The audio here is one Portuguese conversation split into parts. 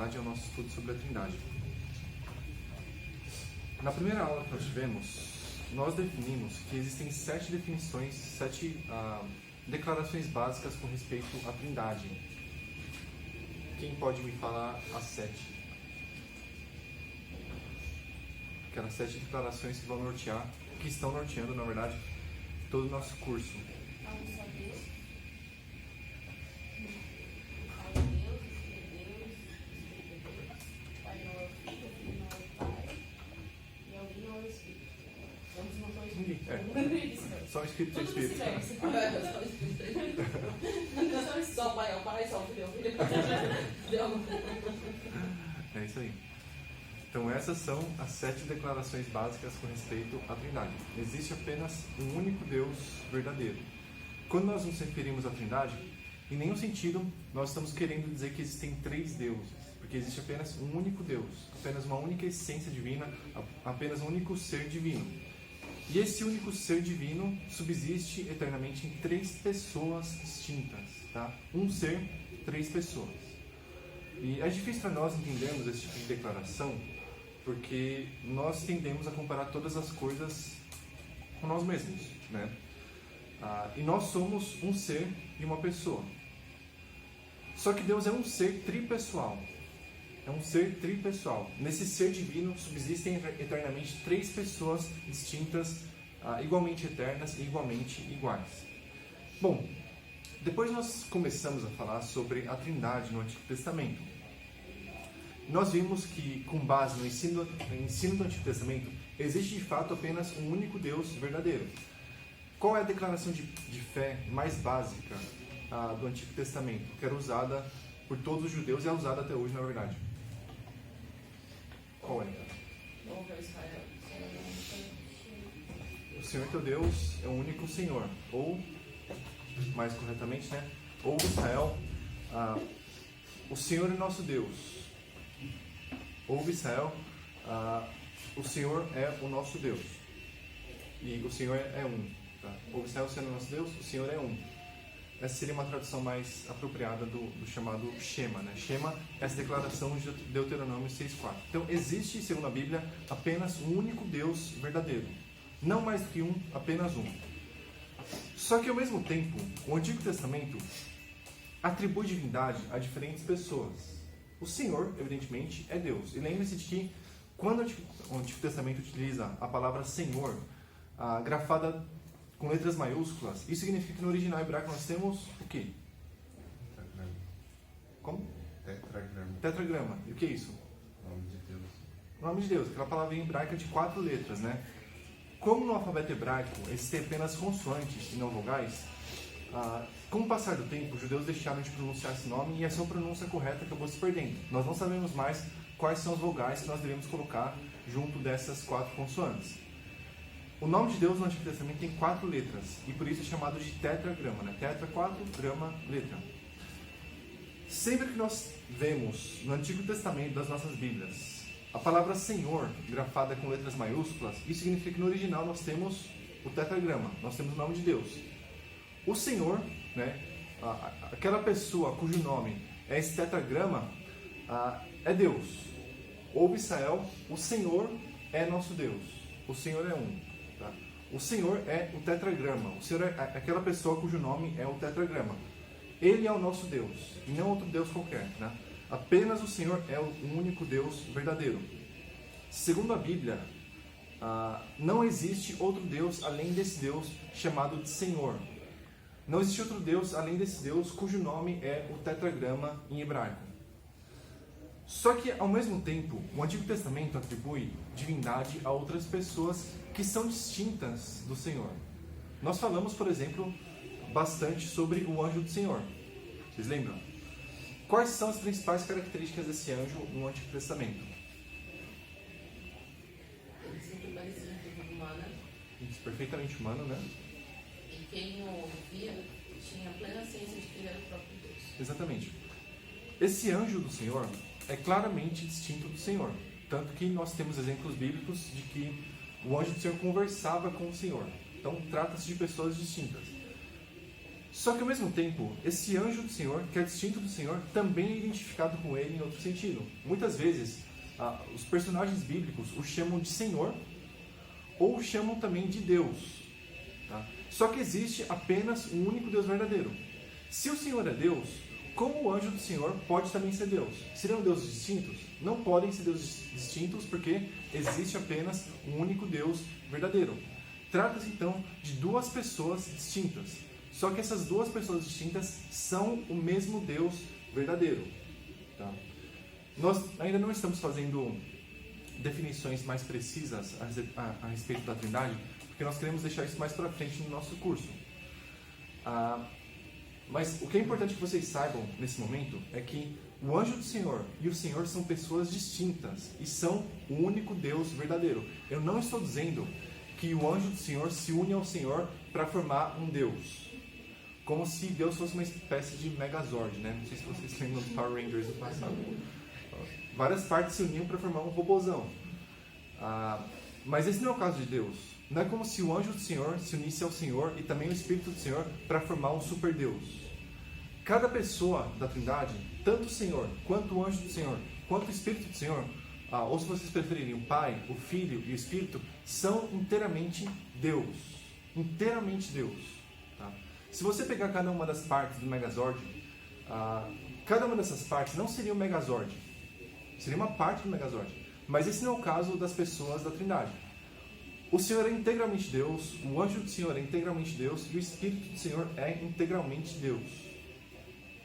Trindade, ao nosso estudo sobre a Trindade. Na primeira aula que nós tivemos, nós definimos que existem 7 definições, 7 declarações básicas com respeito à Trindade. Quem pode me falar as 7? Aquelas 7 declarações que vão nortear, que estão norteando, na verdade, todo o nosso curso. Só o Espírito é o Espírito. Só o Pai é o Pai, só o Filho é o Filho. É isso aí. Então essas são as 7 declarações básicas com respeito à Trindade. Existe apenas um único Deus verdadeiro. Quando nós nos referimos à Trindade, em nenhum sentido nós estamos querendo dizer que existem 3 deuses, porque existe apenas um único Deus, apenas uma única essência divina, apenas um único ser divino. E esse único ser divino subsiste eternamente em 3 pessoas distintas, tá? Um ser, 3 pessoas. E é difícil para nós entendermos esse tipo de declaração, porque nós tendemos a comparar todas as coisas com nós mesmos, né? E nós somos um ser e uma pessoa. Só que Deus é um ser tripessoal. É um ser tripessoal. Nesse ser divino subsistem eternamente 3 pessoas distintas, igualmente eternas e igualmente iguais. Bom, depois nós começamos a falar sobre a Trindade no Antigo Testamento. Nós vimos que, com base no ensino do Antigo Testamento, existe de fato apenas um único Deus verdadeiro. Qual é a declaração de fé mais básica do Antigo Testamento, que era usada por todos os judeus e é usada até hoje, na verdade? Qual é? O Senhor teu Deus é o único Senhor. Ou, mais corretamente, né? Ou Israel, o Senhor é nosso Deus. Ou Israel, o Senhor é o nosso Deus. E o Senhor é um. Tá? Ou Israel, o Senhor é o nosso Deus, o Senhor é um. Essa seria uma tradução mais apropriada do chamado Shema, né? Shema é essa declaração de Deuteronômio 6,4. Então, existe, segundo a Bíblia, apenas um único Deus verdadeiro. Não mais do que um, apenas um. Só que, ao mesmo tempo, o Antigo Testamento atribui divindade a diferentes pessoas. O Senhor, evidentemente, é Deus. E lembre-se de que, quando o Antigo Testamento utiliza a palavra Senhor, grafada com letras maiúsculas, isso significa que no original hebraico nós temos o quê? Tetragrama. Como? Tetragrama. Tetragrama. E o que é isso? Nome de Deus. O nome de Deus, aquela palavra em hebraica de 4 letras, né? Como no alfabeto hebraico existem apenas consoantes e não vogais, com o passar do tempo, os judeus deixaram de pronunciar esse nome e a sua pronúncia correta acabou se perdendo. Nós não sabemos mais quais são as vogais que nós devemos colocar junto dessas 4 consoantes. O nome de Deus no Antigo Testamento tem 4 letras, e por isso é chamado de tetragrama, né? Tetra, 4, grama, letra. Sempre que nós vemos no Antigo Testamento das nossas Bíblias a palavra Senhor grafada com letras maiúsculas, isso significa que no original nós temos o tetragrama, nós temos o nome de Deus. O Senhor, né? Aquela pessoa cujo nome é esse tetragrama, é Deus. Ouve Israel, o Senhor é nosso Deus, o Senhor é um. Tá? O Senhor é o tetragrama. O Senhor é aquela pessoa cujo nome é o tetragrama. Ele é o nosso Deus, e não outro Deus qualquer. Né? Apenas o Senhor é o único Deus verdadeiro. Segundo a Bíblia, não existe outro Deus além desse Deus chamado de Senhor. Não existe outro Deus além desse Deus cujo nome é o tetragrama em hebraico. Só que, ao mesmo tempo, o Antigo Testamento atribui divindade a outras pessoas que são distintas do Senhor. Nós falamos, por exemplo, bastante sobre o anjo do Senhor. Vocês lembram? Quais são as principais características desse anjo no Antigo Testamento? Ele sempre parecia humana. Isso, perfeitamente humano, né? E quem o via tinha plena ciência de que ele era o próprio Deus. Exatamente. Esse anjo do Senhor é claramente distinto do Senhor. Tanto que nós temos exemplos bíblicos de que o anjo do Senhor conversava com o Senhor. Então, trata-se de pessoas distintas. Só que ao mesmo tempo, esse anjo do Senhor, que é distinto do Senhor, também é identificado com ele em outro sentido. Muitas vezes, os personagens bíblicos o chamam de Senhor ou o chamam também de Deus. Tá? Só que existe apenas um único Deus verdadeiro. Se o Senhor é Deus, como o anjo do Senhor pode também ser Deus? Seriam deuses distintos? Não podem ser deuses distintos porque existe apenas um único Deus verdadeiro. Trata-se então de duas pessoas distintas. Só que essas duas pessoas distintas são o mesmo Deus verdadeiro. Tá? Nós ainda não estamos fazendo definições mais precisas a respeito da Trindade, porque nós queremos deixar isso mais para frente no nosso curso. Mas o que é importante que vocês saibam nesse momento é que o anjo do Senhor e o Senhor são pessoas distintas e são o único Deus verdadeiro. Eu não estou dizendo que o anjo do Senhor se une ao Senhor para formar um Deus, como se Deus fosse uma espécie de Megazord, né? Não sei se vocês lembram dos Power Rangers do passado. Várias partes se uniam para formar um robôzão. Mas esse não é o caso de Deus. Não é como se o anjo do Senhor se unisse ao Senhor e também o Espírito do Senhor para formar um super Deus. Cada pessoa da Trindade, tanto o Senhor, quanto o anjo do Senhor, quanto o Espírito do Senhor, ou se vocês preferirem o Pai, o Filho e o Espírito, são inteiramente Deus. Inteiramente Deus. Tá? Se você pegar cada uma das partes do Megazord, cada uma dessas partes não seria o Megazord. Seria uma parte do Megazord. Mas esse não é o caso das pessoas da Trindade. O Senhor é integralmente Deus, o anjo do Senhor é integralmente Deus e o Espírito do Senhor é integralmente Deus.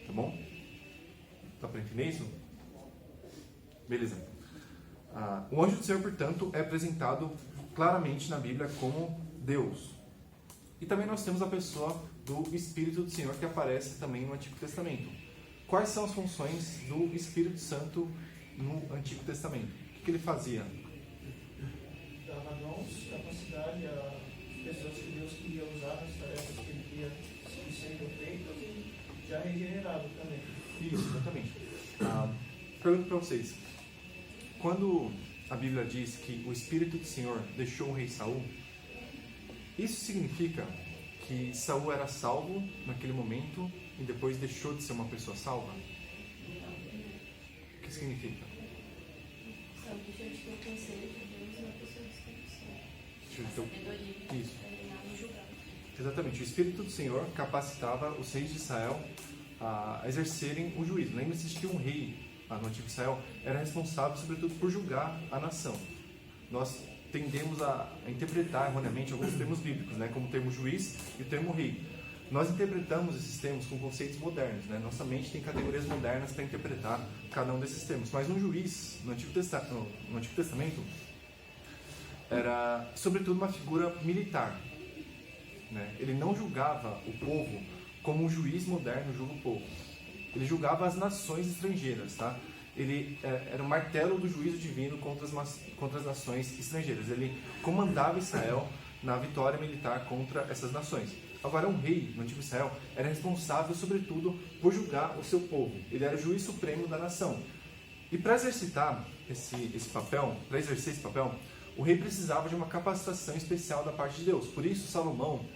Tá bom? Dá para entender isso? Beleza. O anjo do Senhor, portanto, é apresentado claramente na Bíblia como Deus. E também nós temos a pessoa do Espírito do Senhor que aparece também no Antigo Testamento. Quais são as funções do Espírito Santo no Antigo Testamento? O que ele fazia? Dava dons, capacidade a pessoas que Deus queria usar nas tarefas que ele queria que sejam feitas e já regenerado também. Isso, exatamente. Pergunto para vocês. Quando a Bíblia diz que o Espírito do Senhor deixou o rei Saul, isso significa que Saul era salvo naquele momento e depois deixou de ser uma pessoa salva? O que significa? Saul deixou de ter o conselho de Deus e uma pessoa de Deixou de ter sabedoria Isso. para reinar no julgamento. Exatamente. O Espírito do Senhor capacitava os reis de Israel a exercerem o juízo. Lembre-se de que um rei no Antigo Israel era responsável, sobretudo, por julgar a nação. Nós tendemos a interpretar erroneamente alguns termos bíblicos, né, como o termo juiz e o termo rei. Nós interpretamos esses termos com conceitos modernos. Né? Nossa mente tem categorias modernas para interpretar cada um desses termos. Mas um juiz, no Antigo Testamento, era, sobretudo, uma figura militar. Né? Ele não julgava o povo como um juiz moderno julga o povo. Ele julgava as nações estrangeiras. Tá? Ele era o martelo do juízo divino contra as nações estrangeiras. Ele comandava Israel na vitória militar contra essas nações. Agora, um rei no Antigo Israel era responsável, sobretudo, por julgar o seu povo. Ele era o juiz supremo da nação. E para exercitar esse papel, para exercer esse papel, o rei precisava de uma capacitação especial da parte de Deus. Por isso, Salomão,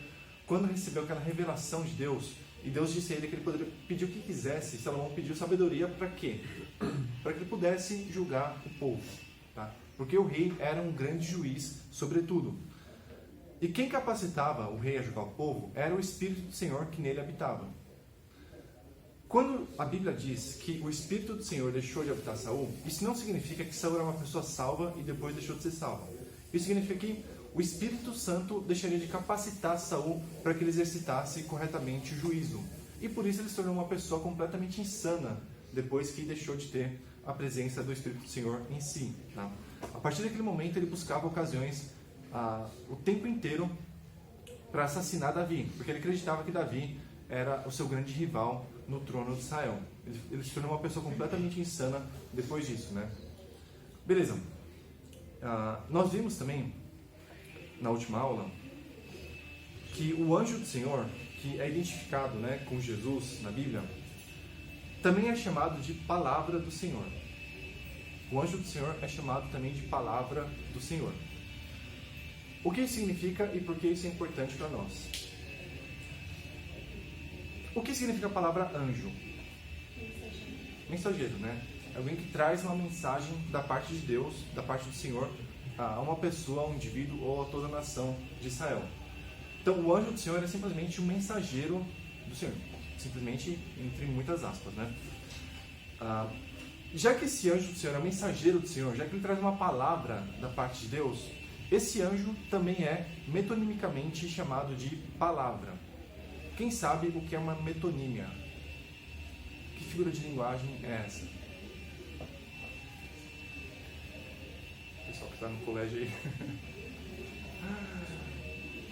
quando recebeu aquela revelação de Deus, e Deus disse a ele que ele poderia pedir o que quisesse, Salomão pediu sabedoria para quê? Para que ele pudesse julgar o povo. Tá? Porque o rei era um grande juiz, sobretudo. E quem capacitava o rei a julgar o povo era o Espírito do Senhor que nele habitava. Quando a Bíblia diz que o Espírito do Senhor deixou de habitar Saul, isso não significa que Saul era uma pessoa salva e depois deixou de ser salva. Isso significa que o Espírito Santo deixaria de capacitar Saul para que ele exercitasse corretamente o juízo. E por isso ele se tornou uma pessoa completamente insana depois que deixou de ter a presença do Espírito do Senhor em si. Tá? A partir daquele momento ele buscava ocasiões o tempo inteiro para assassinar Davi, porque ele acreditava que Davi era o seu grande rival no trono de Israel. Ele se tornou uma pessoa completamente insana depois disso, né? Beleza. Nós vimos também, na última aula, que o anjo do Senhor, que é identificado, né, com Jesus na Bíblia, também é chamado de Palavra do Senhor. O anjo do Senhor é chamado também de Palavra do Senhor. O que isso significa e por que isso é importante para nós? O que significa a palavra anjo? Mensageiro, né? É alguém que traz uma mensagem da parte de Deus, da parte do Senhor, a uma pessoa, a um indivíduo ou a toda a nação de Israel. Então, o anjo do Senhor é simplesmente um mensageiro do Senhor. Simplesmente, entre muitas aspas, né? Já que esse anjo do Senhor é mensageiro do Senhor, já que ele traz uma palavra da parte de Deus, esse anjo também é metonimicamente chamado de palavra. Quem sabe o que é uma metonímia? Que figura de linguagem é essa? O pessoal que está no colégio aí.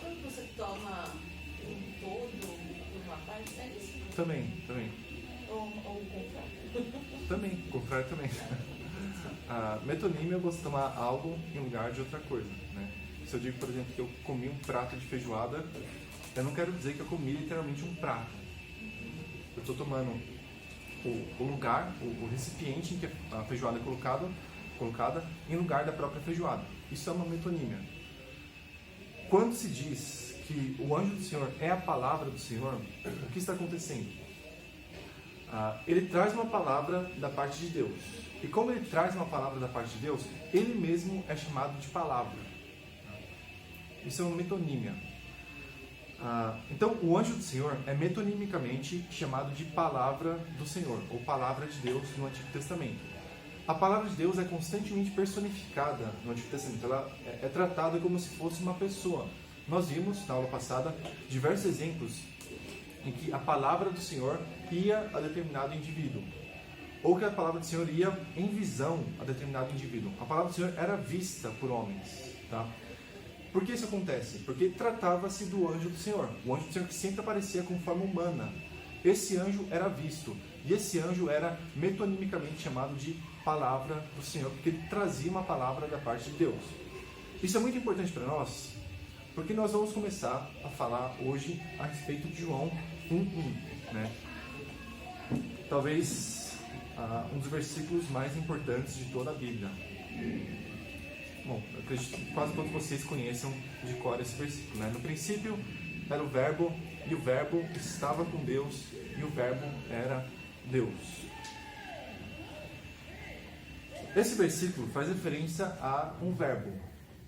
Quando você toma um todo por uma parte, é isso? Também. Ou o contrário? Também, contrário também. A metonímia, eu gosto de tomar algo em lugar de outra coisa, né? Se eu digo, por exemplo, que eu comi um prato de feijoada, eu não quero dizer que eu comi literalmente um prato. Eu estou tomando o lugar, o recipiente em que a feijoada é colocada em lugar da própria feijoada. Isso é uma metonímia. Quando se diz que o anjo do Senhor é a palavra do Senhor, o que está acontecendo? Ele traz uma palavra da parte de Deus. E como ele traz uma palavra da parte de Deus, ele mesmo é chamado de palavra. Isso é uma metonímia. Então, o anjo do Senhor é metonimicamente chamado de palavra do Senhor, ou palavra de Deus no Antigo Testamento. A palavra de Deus é constantemente personificada no Antigo Testamento. Ela é tratada como se fosse uma pessoa. Nós vimos, na aula passada, diversos exemplos em que a palavra do Senhor ia a determinado indivíduo, ou que a palavra do Senhor ia em visão a determinado indivíduo. A palavra do Senhor era vista por homens, tá? Por que isso acontece? Porque tratava-se do anjo do Senhor, o anjo do Senhor que sempre aparecia com forma humana. Esse anjo era visto, e esse anjo era metonimicamente chamado de palavra do Senhor, porque ele trazia uma palavra da parte de Deus. Isso é muito importante para nós, porque nós vamos começar a falar hoje a respeito de João 1:1, né? Talvez um dos versículos mais importantes de toda a Bíblia. Bom, eu acredito que quase todos vocês conheçam de cor esse versículo, né? No princípio era o Verbo, e o Verbo estava com Deus, e o Verbo era Deus. Esse versículo faz referência a um verbo,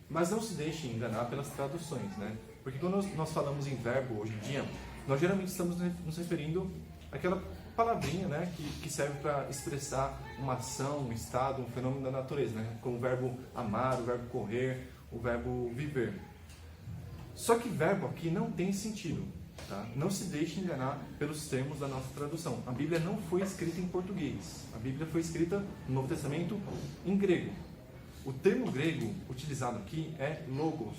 mas não se deixe enganar pelas traduções, né? Porque quando nós falamos em verbo hoje em dia, nós geralmente estamos nos referindo àquela palavrinha, né, que serve para expressar uma ação, um estado, um fenômeno da natureza, né? Como o verbo amar, o verbo correr, o verbo viver. Só que verbo aqui não tem sentido, tá? Não se deixe enganar pelos termos da nossa tradução. A Bíblia não foi escrita em português. A Bíblia foi escrita no Novo Testamento em grego. O termo grego utilizado aqui é logos.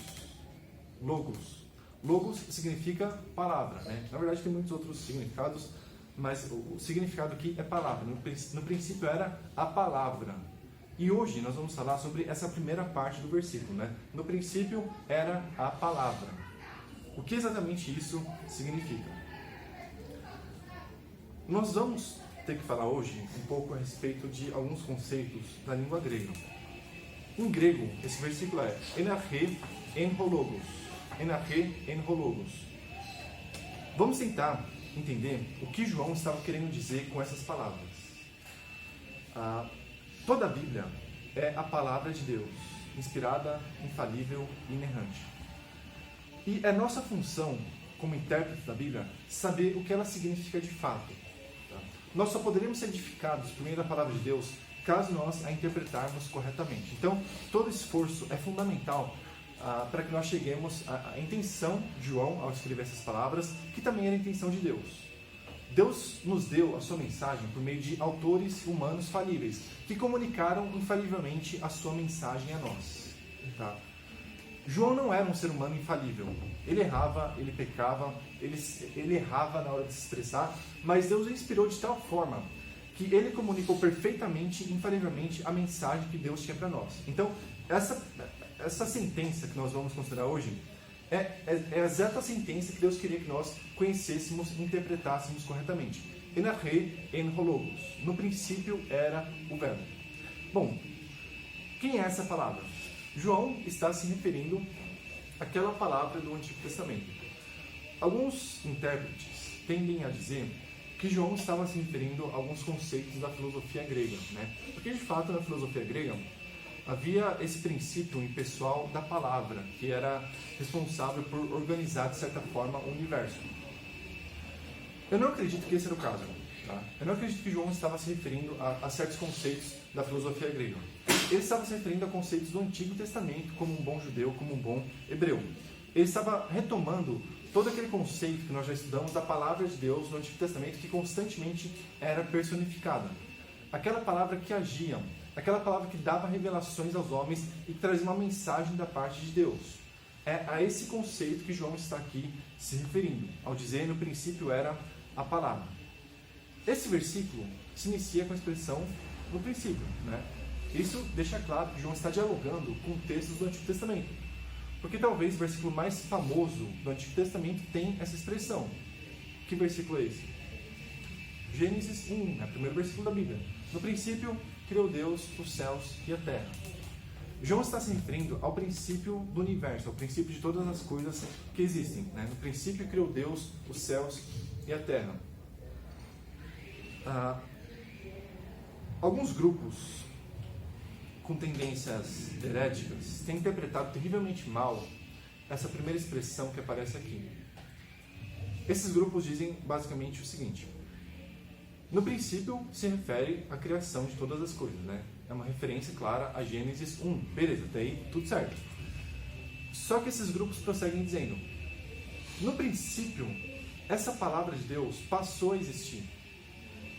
Logos significa palavra, né? Na verdade tem muitos outros significados, mas o significado aqui é palavra. No princípio era a palavra. E hoje nós vamos falar sobre essa primeira parte do versículo, né? No princípio era a palavra. O que exatamente isso significa? Nós vamos ter que falar hoje um pouco a respeito de alguns conceitos da língua grega. Em grego, esse versículo é enarche en hologos. Enarche en hologos. Vamos tentar entender o que João estava querendo dizer com essas palavras. Toda a Bíblia é a palavra de Deus, inspirada, infalível e inerrante. E é nossa função, como intérprete da Bíblia, saber o que ela significa de fato. Tá? Nós só poderemos ser edificados por meio da palavra de Deus caso nós a interpretarmos corretamente. Então, todo esforço é fundamental para que nós cheguemos à intenção de João ao escrever essas palavras, que também era a intenção de Deus. Deus nos deu a sua mensagem por meio de autores humanos falíveis, que comunicaram infalivelmente a sua mensagem a nós. Tá? João não era um ser humano infalível. Ele errava, ele pecava, ele errava na hora de se expressar, mas Deus o inspirou de tal forma que ele comunicou perfeitamente e infalivelmente a mensagem que Deus tinha para nós. Então, essa sentença que nós vamos considerar hoje é a exata sentença que Deus queria que nós conhecêssemos e interpretássemos corretamente. Enarche en hologos. No princípio era o verbo. Bom, quem é essa palavra? João está se referindo àquela palavra do Antigo Testamento. Alguns intérpretes tendem a dizer que João estava se referindo a alguns conceitos da filosofia grega, né? Porque, de fato, na filosofia grega havia esse princípio impessoal da palavra, que era responsável por organizar, de certa forma, o universo. Eu não acredito que esse era o caso. Tá? Eu não acredito que João estava se referindo a certos conceitos da filosofia grega. Ele estava se referindo a conceitos do Antigo Testamento, como um bom judeu, como um bom hebreu. Ele estava retomando todo aquele conceito que nós já estudamos da palavra de Deus no Antigo Testamento, que constantemente era personificada. Aquela palavra que agia, aquela palavra que dava revelações aos homens e que trazia uma mensagem da parte de Deus. É a esse conceito que João está aqui se referindo, ao dizer no princípio era a palavra. Esse versículo se inicia com a expressão no princípio, né? Isso deixa claro que João está dialogando com textos do Antigo Testamento. Porque talvez o versículo mais famoso do Antigo Testamento tem essa expressão. Que versículo é esse? Gênesis 1, é o primeiro versículo da Bíblia. No princípio, criou Deus os céus e a terra. João está se referindo ao princípio do universo, ao princípio de todas as coisas que existem, né? No princípio, criou Deus os céus e a terra. Alguns grupos com tendências heréticas têm interpretado terrivelmente mal essa primeira expressão que aparece aqui. Esses grupos dizem basicamente o seguinte: no princípio se refere à criação de todas as coisas, né? É uma referência clara a Gênesis 1. Beleza, até aí tudo certo. Só que esses grupos prosseguem dizendo: no princípio, essa palavra de Deus passou a existir.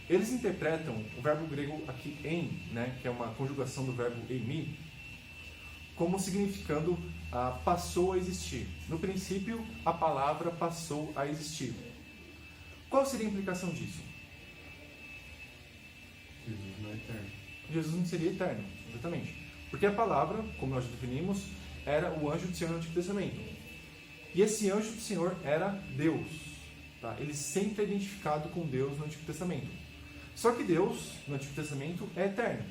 Eles interpretam o verbo grego aqui em, né, que é uma conjugação do verbo eimi, como significando passou a existir. No princípio, a palavra passou a existir. Qual seria a implicação disso? Jesus não é eterno. Jesus não seria eterno, exatamente. Porque a palavra, como nós já definimos, era o anjo do Senhor no Antigo Testamento. E esse anjo do Senhor era Deus. Tá? Ele sempre é identificado com Deus no Antigo Testamento. Só que Deus, no Antigo Testamento, é eterno.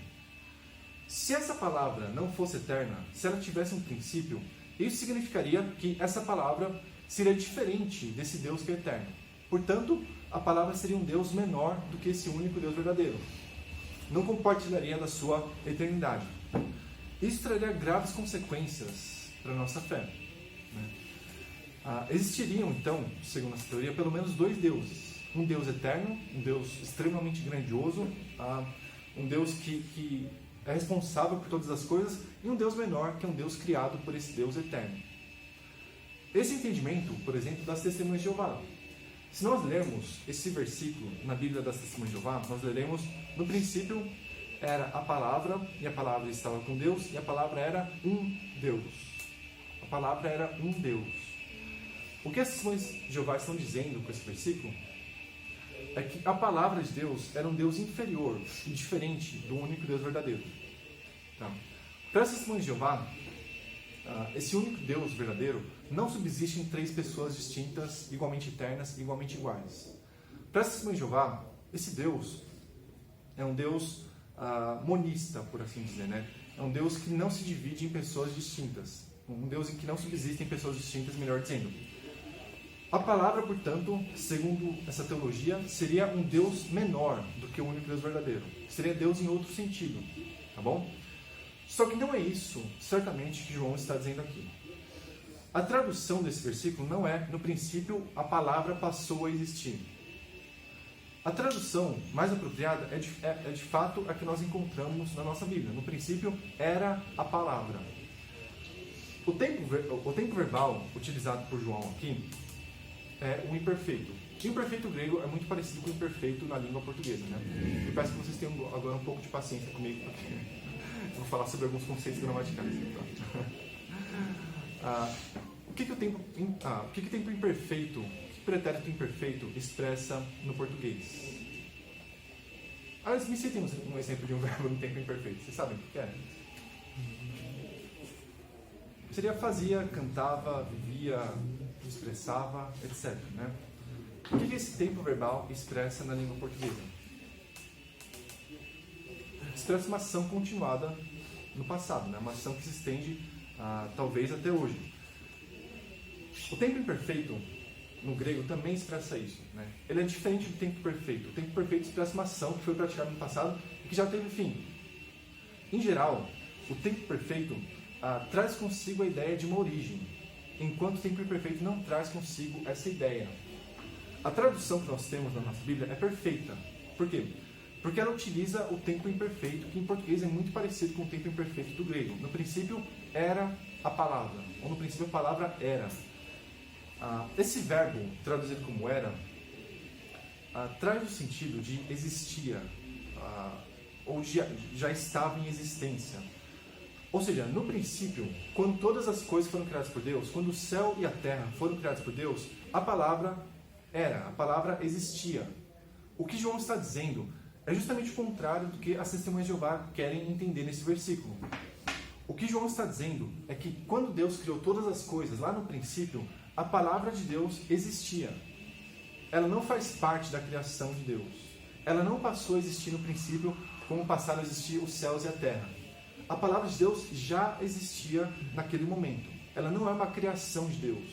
Se essa palavra não fosse eterna, se ela tivesse um princípio, isso significaria que essa palavra seria diferente desse Deus que é eterno. Portanto, a palavra seria um Deus menor do que esse único Deus verdadeiro. Não compartilharia da sua eternidade. Isso traria graves consequências para a nossa fé, né? Existiriam, então, segundo essa teoria, pelo menos dois deuses. Um Deus eterno, um Deus extremamente grandioso, um Deus que é responsável por todas as coisas, e um Deus menor, que é um Deus criado por esse Deus eterno. Esse entendimento, por exemplo, das Testemunhas de Jeová. Se nós lermos esse versículo na Bíblia das Testemunhas de Jeová, nós leremos: no princípio era a palavra, e a palavra estava com Deus, e a palavra era um Deus. A palavra era um Deus. O que as Testemunhas de Jeová estão dizendo com esse versículo é que a palavra de Deus era um Deus inferior e diferente do único Deus verdadeiro. Tá? Para as Testemunhas de Jeová, esse único Deus verdadeiro não subsiste em três pessoas distintas, igualmente eternas, igualmente iguais. Para as Testemunhas de Jeová, esse Deus é um Deus monista, por assim dizer, né? É um Deus que não se divide em pessoas distintas. Um Deus em que não subsistem pessoas distintas, melhor dizendo. A palavra, portanto, segundo essa teologia, seria um Deus menor do que o único Deus verdadeiro. Seria Deus em outro sentido, tá bom? Só que não é isso, certamente, que João está dizendo aqui. A tradução desse versículo não é: no princípio a palavra passou a existir. A tradução mais apropriada é de fato a que nós encontramos na nossa Bíblia. No princípio era a palavra. O tempo verbal utilizado por João aqui é o imperfeito. O imperfeito grego é muito parecido com o imperfeito na língua portuguesa, né? Eu peço que vocês tenham agora um pouco de paciência comigo, porque eu vou falar sobre alguns conceitos gramaticais. O que o tempo imperfeito, que pretérito imperfeito expressa no português? Me citem um exemplo de um verbo no tempo imperfeito. Vocês sabem o que é? Seria fazia, cantava, vivia, expressava, etc. Né? O que esse tempo verbal expressa na língua portuguesa? Expressa uma ação continuada no passado, né? Uma ação que se estende talvez até hoje. O tempo imperfeito no grego, também expressa isso, né? Ele é diferente do tempo perfeito. O tempo perfeito expressa uma ação que foi praticada no passado e que já teve fim. Em geral, o tempo perfeito traz consigo a ideia de uma origem, enquanto o tempo imperfeito não traz consigo essa ideia. A tradução que nós temos na nossa Bíblia é perfeita. Por quê? Porque ela utiliza o tempo imperfeito, que em português é muito parecido com o tempo imperfeito do grego. No princípio, era a palavra, ou no princípio a palavra era. Esse verbo, traduzido como era, traz o sentido de existia, ou já estava em existência. Ou seja, no princípio, quando todas as coisas foram criadas por Deus, quando o céu e a terra foram criados por Deus, a palavra era, a palavra existia. O que João está dizendo é justamente o contrário do que as testemunhas de Jeová querem entender nesse versículo. O que João está dizendo é que quando Deus criou todas as coisas, lá no princípio, a palavra de Deus existia. Ela não faz parte da criação de Deus. Ela não passou a existir no princípio como passaram a existir os céus e a terra. A palavra de Deus já existia naquele momento. Ela não é uma criação de Deus.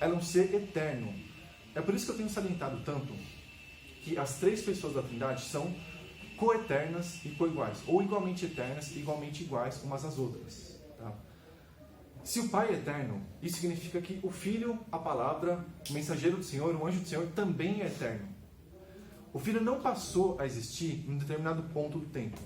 Ela é um ser eterno. É por isso que eu tenho salientado tanto que as três pessoas da Trindade são coeternas e coiguais, ou igualmente eternas e igualmente iguais umas às outras. Tá? Se o Pai é eterno, isso significa que o Filho, a palavra, o mensageiro do Senhor, o anjo do Senhor, também é eterno. O Filho não passou a existir em um determinado ponto do tempo.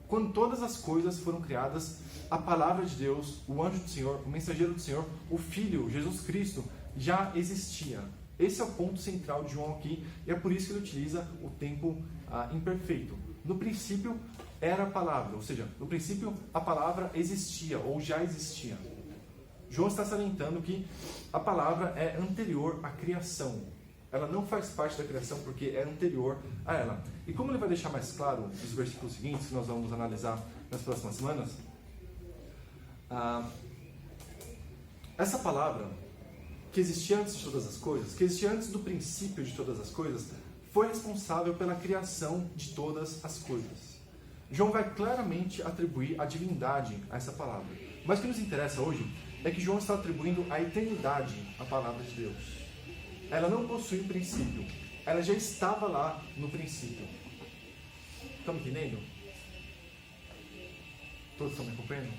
Quando todas as coisas foram criadas, a palavra de Deus, o anjo do Senhor, o mensageiro do Senhor, o Filho, Jesus Cristo, já existia. Esse é o ponto central de João aqui, e é por isso que ele utiliza o tempo imperfeito. No princípio era a palavra, ou seja, no princípio a palavra existia, ou já existia. João está salientando que a palavra é anterior à criação. Ela não faz parte da criação porque é anterior a ela. E como ele vai deixar mais claro nos versículos seguintes, que nós vamos analisar nas próximas semanas, essa palavra, que existia antes de todas as coisas, que existia antes do princípio de todas as coisas, foi responsável pela criação de todas as coisas. João vai claramente atribuir a divindade a essa palavra. Mas o que nos interessa hoje é que João está atribuindo a eternidade à palavra de Deus. Ela não possui um princípio. Ela já estava lá no princípio. Estão me entendendo? Todos estão me acompanhando?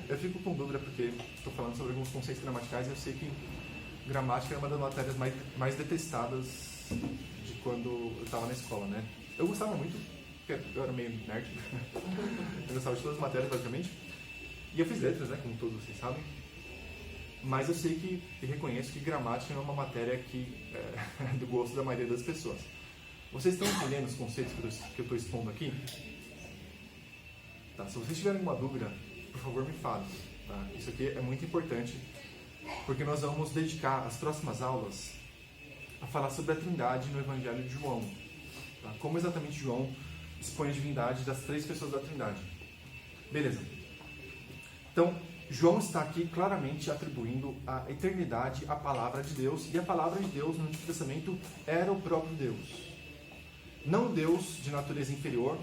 Eu fico com dúvida porque estou falando sobre alguns conceitos gramaticais e eu sei que gramática é uma das matérias mais detestadas de quando eu estava na escola, né? Eu gostava muito, porque eu era meio nerd. Eu gostava de todas as matérias, basicamente. E eu fiz letras, né? Como todos vocês sabem. Mas eu sei que, e reconheço que gramática é uma matéria que é do gosto da maioria das pessoas. Vocês estão entendendo os conceitos que eu estou expondo aqui? Tá, se vocês tiverem alguma dúvida, por favor me falem. Tá? Isso aqui é muito importante, porque nós vamos dedicar as próximas aulas a falar sobre a Trindade no Evangelho de João. Tá? Como exatamente João expõe a divindade das três pessoas da Trindade. Beleza. Então, João está aqui claramente atribuindo a eternidade à palavra de Deus, e a palavra de Deus no Antigo Testamento era o próprio Deus. Não Deus de natureza inferior,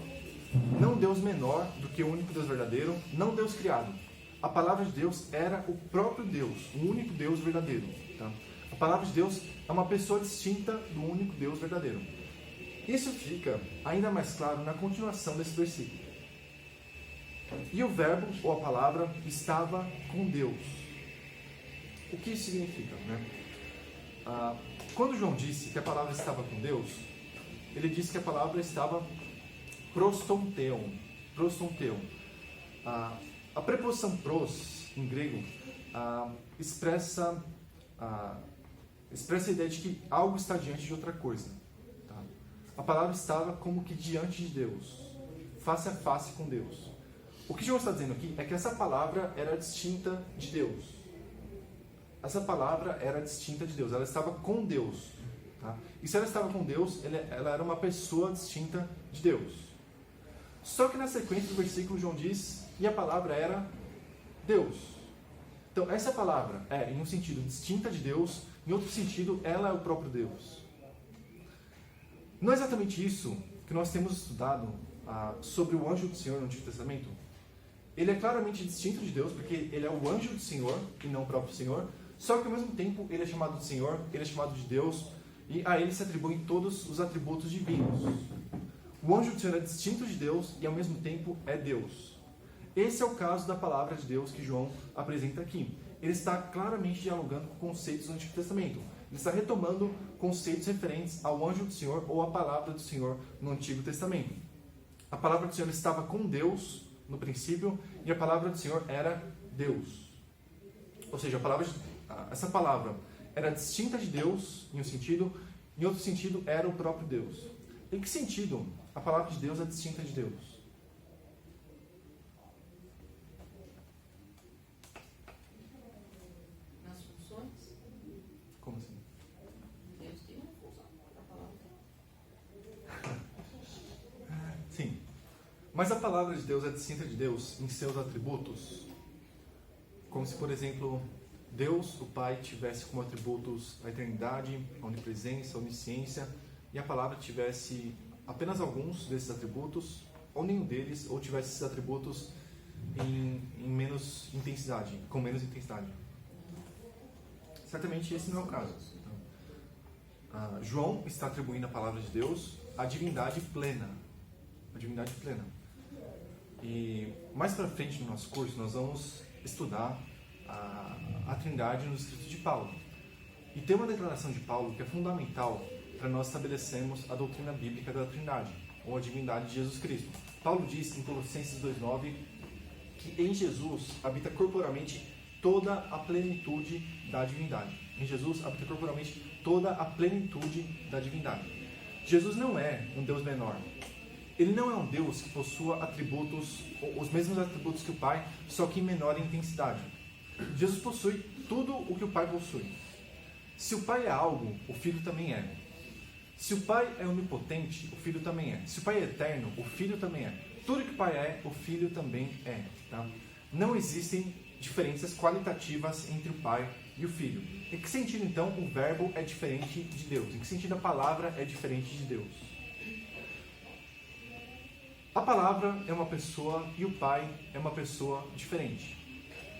não Deus menor do que o único Deus verdadeiro, não Deus criado. A palavra de Deus era o próprio Deus, o único Deus verdadeiro. Tá? A palavra de Deus é uma pessoa distinta do único Deus verdadeiro. Isso fica ainda mais claro na continuação desse versículo. E o verbo, ou a palavra, estava com Deus. O que isso significa? Né? Quando João disse que a palavra estava com Deus, ele disse que a palavra estava prostonteon. A preposição pros, em grego, expressa a ideia de que algo está diante de outra coisa. Tá? A palavra estava como que diante de Deus, face a face com Deus. O que João está dizendo aqui é que essa palavra era distinta de Deus. Essa palavra era distinta de Deus, ela estava com Deus. Tá? E se ela estava com Deus, ela era uma pessoa distinta de Deus. Só que na sequência do versículo, João diz, e a palavra era Deus. Então, essa palavra é, em um sentido, distinta de Deus, em outro sentido, ela é o próprio Deus. Não é exatamente isso que nós temos estudado sobre o anjo do Senhor no Antigo Testamento? Ele é claramente distinto de Deus, porque ele é o anjo do Senhor e não o próprio Senhor, Só que ao mesmo tempo ele é chamado de Senhor, ele é chamado de Deus, e a ele se atribuem todos os atributos divinos. O anjo do Senhor é distinto de Deus e ao mesmo tempo é Deus. Esse é o caso da palavra de Deus que João apresenta aqui. Ele está claramente dialogando com conceitos do Antigo Testamento. Ele está retomando conceitos referentes ao anjo do Senhor ou à palavra do Senhor no Antigo Testamento. A palavra do Senhor estava com Deus no princípio e a palavra do Senhor era Deus. Ou seja, essa palavra era distinta de Deus em um sentido, em outro sentido era o próprio Deus. Em que sentido a palavra de Deus é distinta de Deus? Nas funções, Como assim? Deus tem uma função, a palavra tem. Sim. Mas a palavra de Deus é distinta de Deus em seus atributos? Como se, por exemplo, Deus, o Pai, tivesse como atributos a eternidade, a onipresença, a onisciência, e a palavra tivesse apenas alguns desses atributos, ou nenhum deles, ou tivesse esses atributos em menos intensidade, com menos intensidade. Certamente esse não é o caso. Então, João está atribuindo à palavra de Deus a divindade plena. A divindade plena. E mais para frente no nosso curso nós vamos estudar a Trindade nos escritos de Paulo. E tem uma declaração de Paulo que é fundamental para nós estabelecermos a doutrina bíblica da Trindade, ou a divindade de Jesus Cristo. Paulo diz em Colossenses 2,9 que em Jesus habita corporalmente toda a plenitude da divindade. Em Jesus habita corporalmente toda a plenitude da divindade. Jesus não é um Deus menor. Ele não é um Deus que possua atributos, os mesmos atributos que o Pai, só que em menor intensidade. Jesus possui tudo o que o Pai possui. Se o Pai é algo, o Filho também é. Se o Pai é onipotente, o Filho também é. Se o Pai é eterno, o Filho também é. Tudo que o Pai é, o Filho também é. Tá? Não existem diferenças qualitativas entre o Pai e o Filho. Em que sentido, então, o Verbo é diferente de Deus? Em que sentido a palavra é diferente de Deus? A palavra é uma pessoa e o Pai é uma pessoa diferente.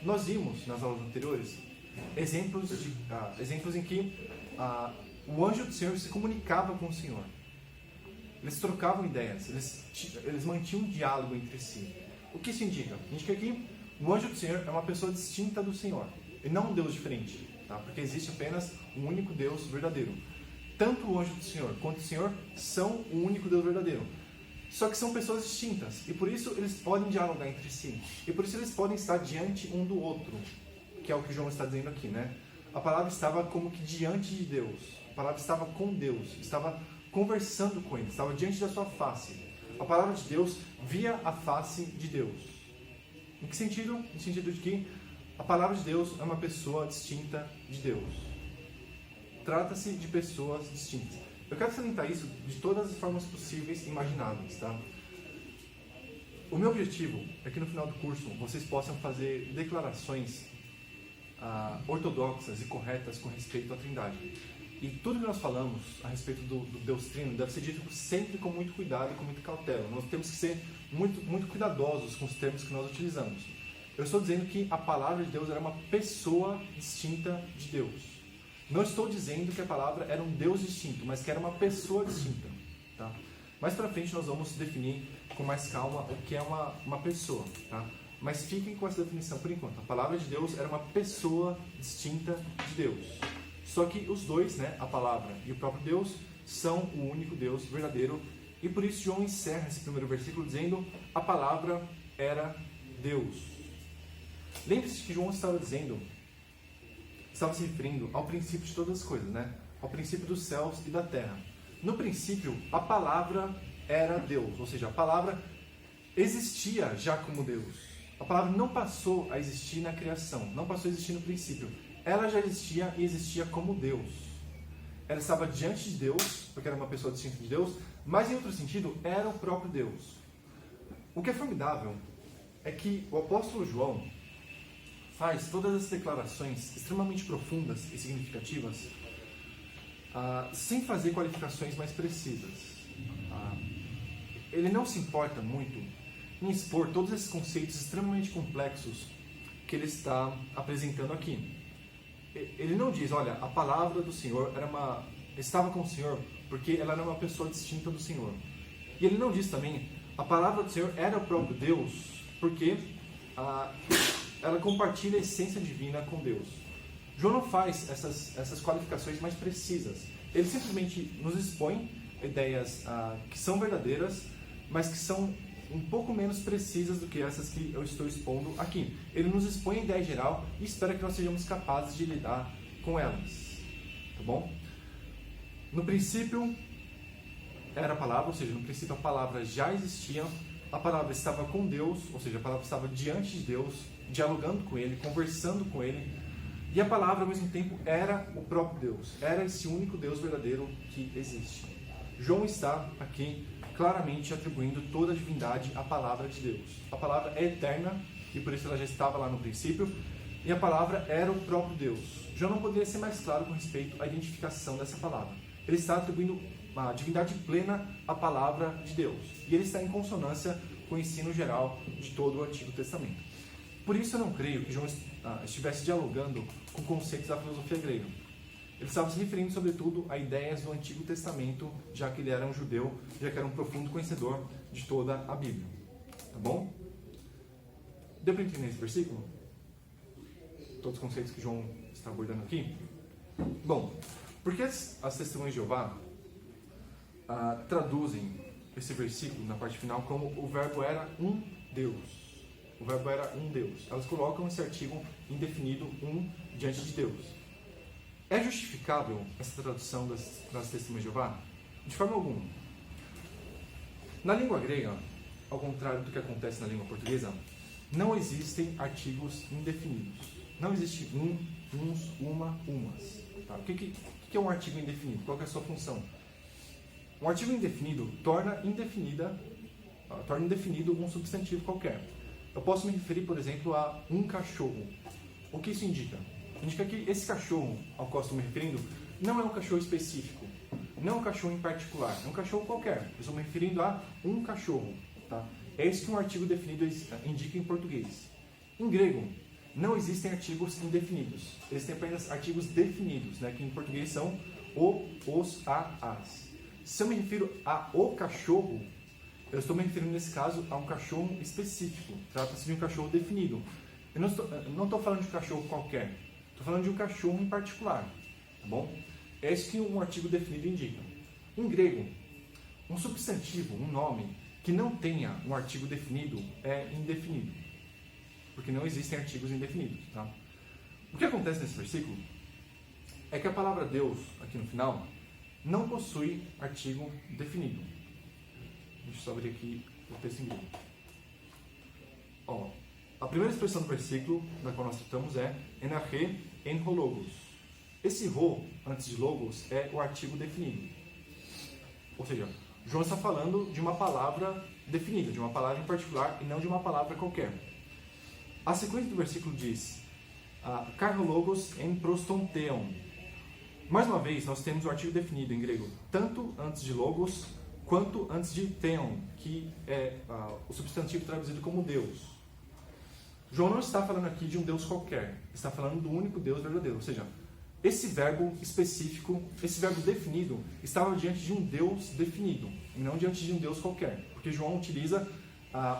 Nós vimos nas aulas anteriores exemplos em que o anjo do Senhor se comunicava com o Senhor. Eles trocavam ideias, eles mantinham um diálogo entre si. O que isso indica? Indica que o anjo do Senhor é uma pessoa distinta do Senhor, e não um Deus diferente, tá? Porque existe apenas um único Deus verdadeiro. Tanto o anjo do Senhor quanto o Senhor são o único Deus verdadeiro. Só que são pessoas distintas, e por isso eles podem dialogar entre si, e por isso eles podem estar diante um do outro, que é o que João está dizendo aqui, né? A palavra estava como que diante de Deus, a palavra estava com Deus, estava conversando com Ele, estava diante da sua face. A palavra de Deus via a face de Deus. Em que sentido? No sentido de que a palavra de Deus é uma pessoa distinta de Deus. Trata-se de pessoas distintas. Eu quero salientar isso de todas as formas possíveis e imagináveis, tá? O meu objetivo é que no final do curso vocês possam fazer declarações ortodoxas e corretas com respeito à Trindade. E tudo que nós falamos a respeito do Deus Trino deve ser dito sempre com muito cuidado e com muita cautela. Nós temos que ser muito cuidadosos com os termos que nós utilizamos. Eu estou dizendo que a palavra de Deus era uma pessoa distinta de Deus. Não estou dizendo que a palavra era um Deus distinto, mas que era uma pessoa distinta. Tá? Mais para frente nós vamos definir com mais calma o que é uma pessoa. Tá? Mas fiquem com essa definição por enquanto. A palavra de Deus era uma pessoa distinta de Deus. Só que os dois, né, a palavra e o próprio Deus, são o único Deus verdadeiro. E por isso João encerra esse primeiro versículo dizendo: a palavra era Deus. Lembre-se que João estava se referindo ao princípio de todas as coisas, né? Ao princípio dos céus e da terra. No princípio, a palavra era Deus, ou seja, a palavra existia já como Deus. A palavra não passou a existir na criação, não passou a existir no princípio. Ela já existia e existia como Deus. Ela estava diante de Deus, porque era uma pessoa distinta de Deus, mas em outro sentido, era o próprio Deus. O que é formidável é que o apóstolo João faz todas essas declarações extremamente profundas e significativas sem fazer qualificações mais precisas. Ele não se importa muito em expor todos esses conceitos extremamente complexos que ele está apresentando aqui. ele não diz, olha, a palavra do Senhor estava com o Senhor porque ela era uma pessoa distinta do Senhor. E ele não diz também, a palavra do Senhor era o próprio Deus porque ela compartilha a essência divina com Deus. João não faz essas qualificações mais precisas. Ele simplesmente nos expõe ideias que são verdadeiras, mas que são um pouco menos precisas do que essas que eu estou expondo aqui. Ele nos expõe a ideia geral e espera que nós sejamos capazes de lidar com elas. Tá bom? No princípio era a palavra, ou seja, no princípio a palavra já existia, a palavra estava com Deus, ou seja, a palavra estava diante de Deus, dialogando com Ele, conversando com Ele, e a palavra ao mesmo tempo era o próprio Deus, era esse único Deus verdadeiro que existe. João está aqui claramente atribuindo toda a divindade à palavra de Deus. A palavra é eterna e por isso ela já estava lá no princípio, e a palavra era o próprio Deus. João não poderia ser mais claro com respeito à identificação dessa palavra. Ele está atribuindo a divindade plena à palavra de Deus, e ele está em consonância com o ensino geral de todo o Antigo Testamento. Por isso eu não creio que João estivesse dialogando com conceitos da filosofia grega. Ele estava se referindo, sobretudo, a ideias do Antigo Testamento, já que ele era um judeu, já que era um profundo conhecedor de toda a Bíblia. Tá bom? Deu para entender esse versículo? Todos os conceitos que João está abordando aqui? Bom, por que as testemunhas de Jeová traduzem esse versículo na parte final como o verbo era um Deus? O verbo era um Deus. Elas colocam esse artigo indefinido, um, diante de Deus. É justificável essa tradução das testemunhas de Jeová? De forma alguma. Na língua grega, ao contrário do que acontece na língua portuguesa, não existem artigos indefinidos. Não existe um, uns, uma, umas. Tá? O que é um artigo indefinido? Qual é a sua função? Um artigo indefinido torna indefinido um substantivo qualquer. Eu posso me referir, por exemplo, a um cachorro. O que isso indica? Indica que esse cachorro ao qual estou me referindo não é um cachorro específico, não é um cachorro em particular, é um cachorro qualquer. Eu estou me referindo a um cachorro. Tá? É isso que um artigo definido indica em português. Em grego, não existem artigos indefinidos. Existem apenas artigos definidos, né, que em português são o, os, as. Se eu me refiro a o cachorro, eu estou me referindo nesse caso a um cachorro específico. Trata-se de um cachorro definido. Eu não estou falando de um cachorro qualquer. Estou falando de um cachorro em particular. Tá bom? É isso que um artigo definido indica. Em grego, um substantivo, um nome, que não tenha um artigo definido é indefinido. Porque não existem artigos indefinidos. Tá? O que acontece nesse versículo é que a palavra Deus, aqui no final, não possui artigo definido. Deixa eu só abrir aqui o texto em grego. A primeira expressão do versículo, da qual nós tratamos, é enarche en ho logos. Esse ro, antes de logos, é o artigo definido. Ou seja, João está falando de uma palavra definida, de uma palavra em particular, e não de uma palavra qualquer. A sequência do versículo diz kai ho logos en proston theon. Mais uma vez, nós temos o artigo definido em grego, tanto antes de logos, quanto antes de theon, que é o substantivo traduzido como Deus. João não está falando aqui de um Deus qualquer, está falando do único Deus verdadeiro. Ou seja, esse verbo específico, esse verbo definido, estava diante de um Deus definido, e não diante de um Deus qualquer. Porque João utiliza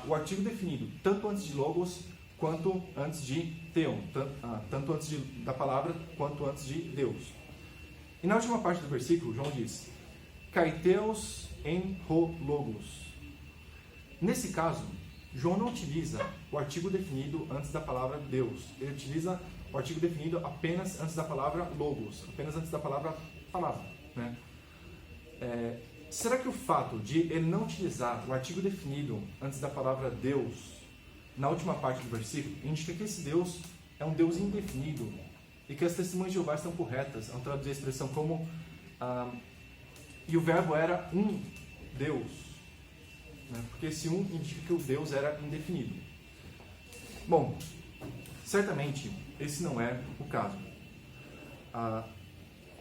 o artigo definido, tanto antes de logos, quanto antes de theon, tanto antes da palavra, quanto antes de Deus. E na última parte do versículo, João diz, kai theos en ho logos. Nesse caso, João não utiliza o artigo definido antes da palavra Deus. Ele utiliza o artigo definido apenas antes da palavra logos, apenas antes da palavra palavra. Né? Será que o fato de ele não utilizar o artigo definido antes da palavra Deus, na última parte do versículo, indica que esse Deus é um Deus indefinido e que as testemunhas de Jeová estão corretas ao traduzir a expressão como e o verbo era um Deus? Né? Porque esse um indica que o Deus era indefinido. Bom, certamente esse não é o caso.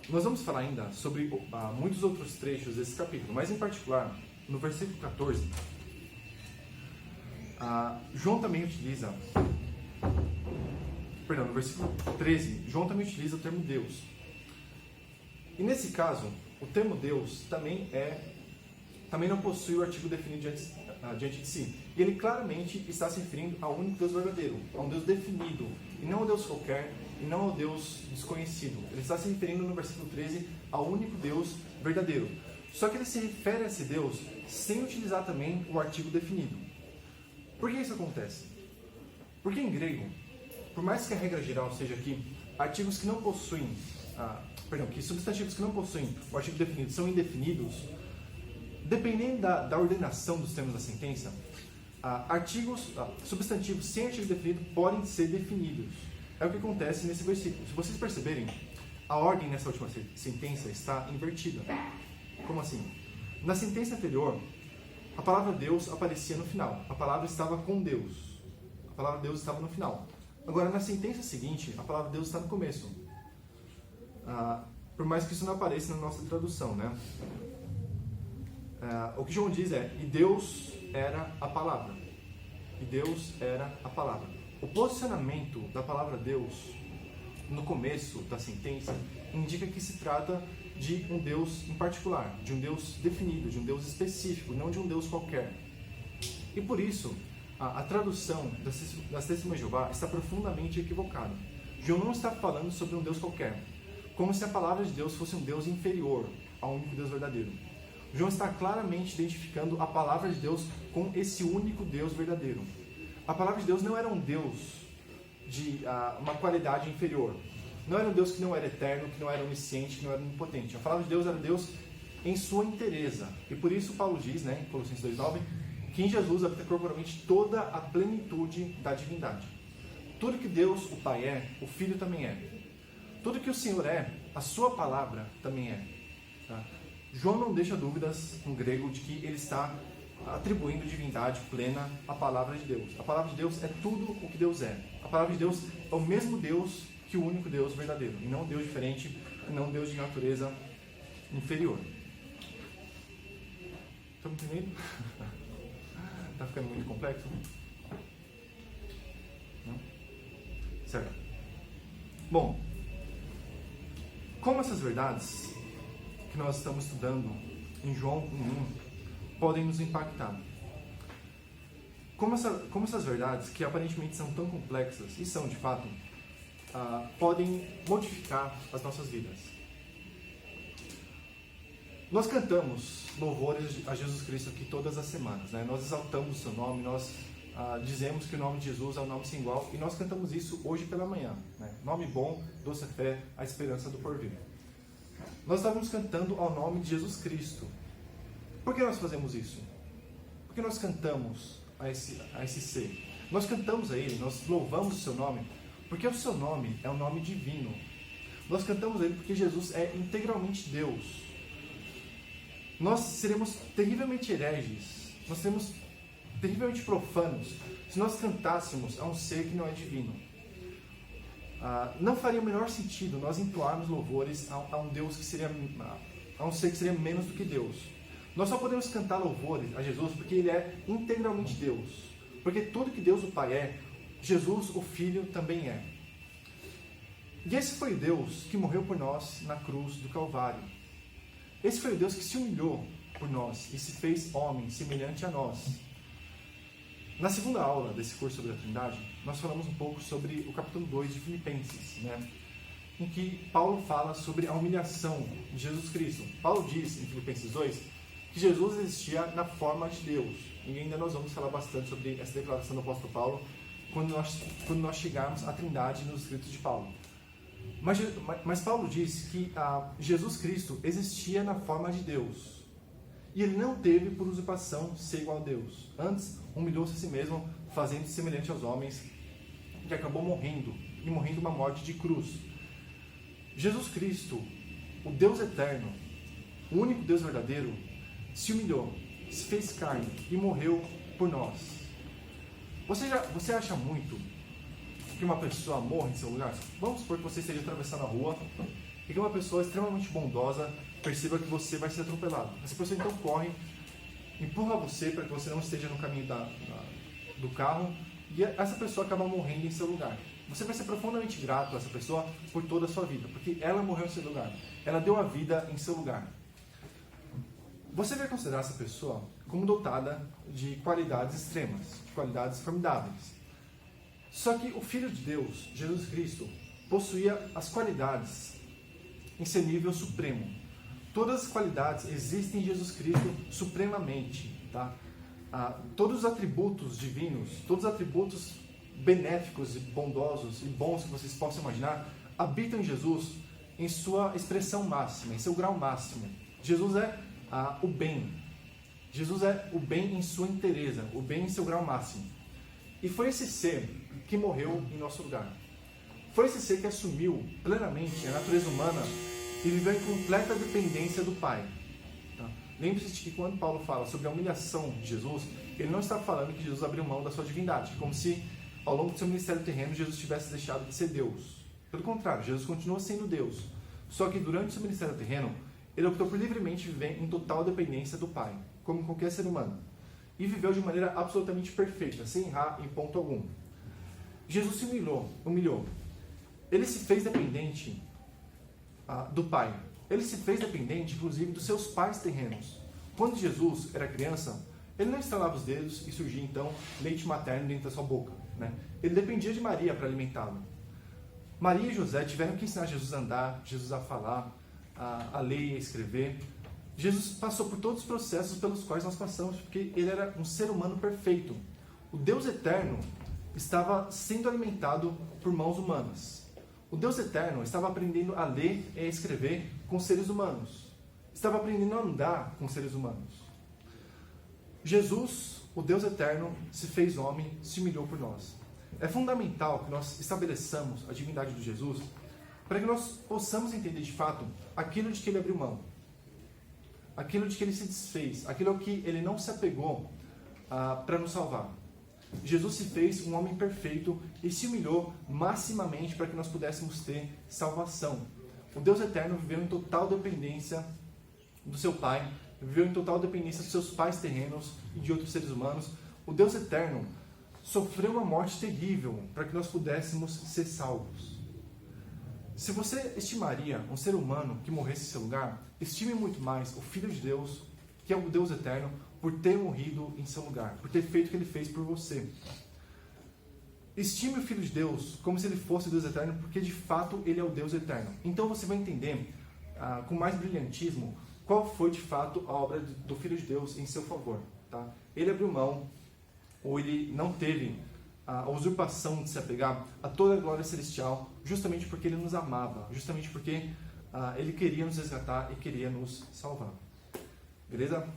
Nós vamos falar ainda sobre muitos outros trechos desse capítulo, mas em particular, no versículo 14, João também utiliza no versículo 13, João também utiliza o termo Deus. E nesse caso, o termo Deus também não possui o artigo definido diante de si. E ele claramente está se referindo ao único Deus verdadeiro, a um Deus definido, e não ao Deus qualquer, e não ao Deus desconhecido. Ele está se referindo no versículo 13 ao único Deus verdadeiro. Só que ele se refere a esse Deus sem utilizar também o artigo definido. Por que isso acontece? Porque em grego, por mais que a regra geral seja que artigos que não possuem, que substantivos que não possuem o artigo definido são indefinidos, dependendo da ordenação dos termos da sentença, substantivos sem artigo definido podem ser definidos. É o que acontece nesse versículo. Se vocês perceberem, a ordem nessa última sentença está invertida. Como assim? Na sentença anterior, a palavra Deus aparecia no final. A palavra estava com Deus. A palavra Deus estava no final. Agora, na sentença seguinte, a palavra Deus está no começo. Por mais que isso não apareça na nossa tradução, né? O que João diz é: e Deus era a palavra. E Deus era a palavra. O posicionamento da palavra Deus no começo da sentença indica que se trata de um Deus em particular, de um Deus definido, de um Deus específico, não de um Deus qualquer. E por isso, a tradução das Testemunhas de Jeová está profundamente equivocada. João não está falando sobre um Deus qualquer, como se a palavra de Deus fosse um Deus inferior ao único Deus verdadeiro. João está claramente identificando a palavra de Deus com esse único Deus verdadeiro. A palavra de Deus não era um Deus de uma qualidade inferior. Não era um Deus que não era eterno, que não era onisciente, que não era onipotente. A palavra de Deus era Deus em sua inteireza. E por isso Paulo diz, em Colossenses 2,9, que em Jesus habita corporalmente toda a plenitude da divindade. Tudo que Deus, o Pai, é, o Filho também é. Tudo que o Senhor é, a sua palavra também é. Tá? João não deixa dúvidas no grego de que ele está atribuindo divindade plena à palavra de Deus. A palavra de Deus é tudo o que Deus é. A palavra de Deus é o mesmo Deus que o único Deus verdadeiro, e não um Deus diferente, e não um Deus de natureza inferior. Estão me entendendo? Está ficando muito complexo? Não? Certo. Bom, como essas verdades que nós estamos estudando em João 1:1 podem nos impactar? Como essas verdades, que aparentemente são tão complexas, e são de fato, podem modificar as nossas vidas. Nós cantamos louvores a Jesus Cristo aqui todas as semanas, né? Nós exaltamos o seu nome, nós dizemos que o nome de Jesus é um nome sem igual, e nós cantamos isso hoje pela manhã, né? Nome bom, doce fé, a esperança do porvir. Nós estávamos cantando ao nome de Jesus Cristo. Por que nós fazemos isso? Porque nós cantamos a esse ser. Nós cantamos a Ele, nós louvamos o seu nome, porque o seu nome é um nome divino. Nós cantamos a Ele porque Jesus é integralmente Deus. Nós seremos terrivelmente hereges, nós seremos terrivelmente profanos se nós cantássemos a um ser que não é divino. Não faria o menor sentido nós entoarmos louvores a um Deus que seria, a um ser que seria menos do que Deus. Nós só podemos cantar louvores a Jesus porque Ele é integralmente Deus. Porque tudo que Deus o Pai é, Jesus o Filho também é. E esse foi o Deus que morreu por nós na cruz do Calvário. Esse foi o Deus que se humilhou por nós e se fez homem, semelhante a nós. Na segunda aula desse curso sobre a Trindade, nós falamos um pouco sobre o capítulo 2 de Filipenses, né? Em que Paulo fala sobre a humilhação de Jesus Cristo. Paulo diz em Filipenses 2 que Jesus existia na forma de Deus. E ainda nós vamos falar bastante sobre essa declaração do apóstolo Paulo quando nós chegarmos à Trindade nos escritos de Paulo. Mas Paulo diz que Jesus Cristo existia na forma de Deus. E ele não teve por usurpação ser igual a Deus. Antes, humilhou-se a si mesmo, fazendo-se semelhante aos homens, que acabou morrendo, e morrendo uma morte de cruz. Jesus Cristo, o Deus eterno, o único Deus verdadeiro, se humilhou, se fez carne e morreu por nós. Você acha muito que uma pessoa morra em seu lugar? Vamos supor que você esteja atravessando a rua e que uma pessoa extremamente bondosa perceba que você vai ser atropelado. Essa pessoa então corre, empurra você para que você não esteja no caminho do carro, e essa pessoa acaba morrendo em seu lugar. você vai ser profundamente grato a essa pessoa por toda a sua vida, porque ela morreu em seu lugar, ela deu a vida em seu lugar. Você vai considerar essa pessoa como dotada de qualidades extremas, de qualidades formidáveis. Só que o Filho de Deus, Jesus Cristo, possuía as qualidades em seu nível supremo. Todas as qualidades existem em Jesus Cristo supremamente, tá? Todos os atributos divinos, todos os atributos benéficos e bondosos e bons que vocês possam imaginar, habitam em Jesus em sua expressão máxima, em seu grau máximo. Jesus é o bem. Jesus é o bem em sua inteireza, o bem em seu grau máximo. E foi esse ser que morreu em nosso lugar. Foi esse ser que assumiu plenamente a natureza humana e viveu em completa dependência do Pai. Tá? Lembre-se de que quando Paulo fala sobre a humilhação de Jesus, ele não está falando que Jesus abriu mão da sua divindade, como se ao longo do seu ministério terreno Jesus tivesse deixado de ser Deus. Pelo contrário, Jesus continua sendo Deus. Só que durante o seu ministério terreno, ele optou por livremente viver em total dependência do Pai, como qualquer ser humano. E viveu de maneira absolutamente perfeita, sem errar em ponto algum. Jesus se humilhou. Ele se fez dependente do Pai. Ele se fez dependente, inclusive, dos seus pais terrenos. Quando Jesus era criança, ele não estalava os dedos e surgia, então, leite materno dentro da sua boca, né? Ele dependia de Maria para alimentá-lo. Maria e José tiveram que ensinar Jesus a andar, Jesus a falar, a ler e a escrever. Jesus passou por todos os processos pelos quais nós passamos, porque ele era um ser humano perfeito. O Deus eterno estava sendo alimentado por mãos humanas. O Deus eterno estava aprendendo a ler e a escrever com seres humanos. Estava aprendendo a andar com seres humanos. Jesus, o Deus eterno, se fez homem, se humilhou por nós. É fundamental que nós estabeleçamos a divindade de Jesus para que nós possamos entender de fato aquilo de que ele abriu mão, aquilo de que ele se desfez, aquilo que ele não se apegou para nos salvar. Jesus se fez um homem perfeito e se humilhou maximamente para que nós pudéssemos ter salvação. O Deus eterno viveu em total dependência do seu Pai, viveu em total dependência dos seus pais terrenos e de outros seres humanos. O Deus eterno sofreu uma morte terrível para que nós pudéssemos ser salvos. Se você estimaria um ser humano que morresse em seu lugar, estime muito mais o Filho de Deus, que é o Deus eterno, por ter morrido em seu lugar, por ter feito o que ele fez por você. Estime o Filho de Deus como se ele fosse o Deus eterno, porque de fato ele é o Deus eterno. Então você vai entender com mais brilhantismo qual foi de fato a obra do Filho de Deus em seu favor. Tá? Ele abriu mão, ou ele não teve a usurpação de se apegar a toda a glória celestial, justamente porque ele nos amava, justamente porque ele queria nos resgatar e queria nos salvar. Beleza?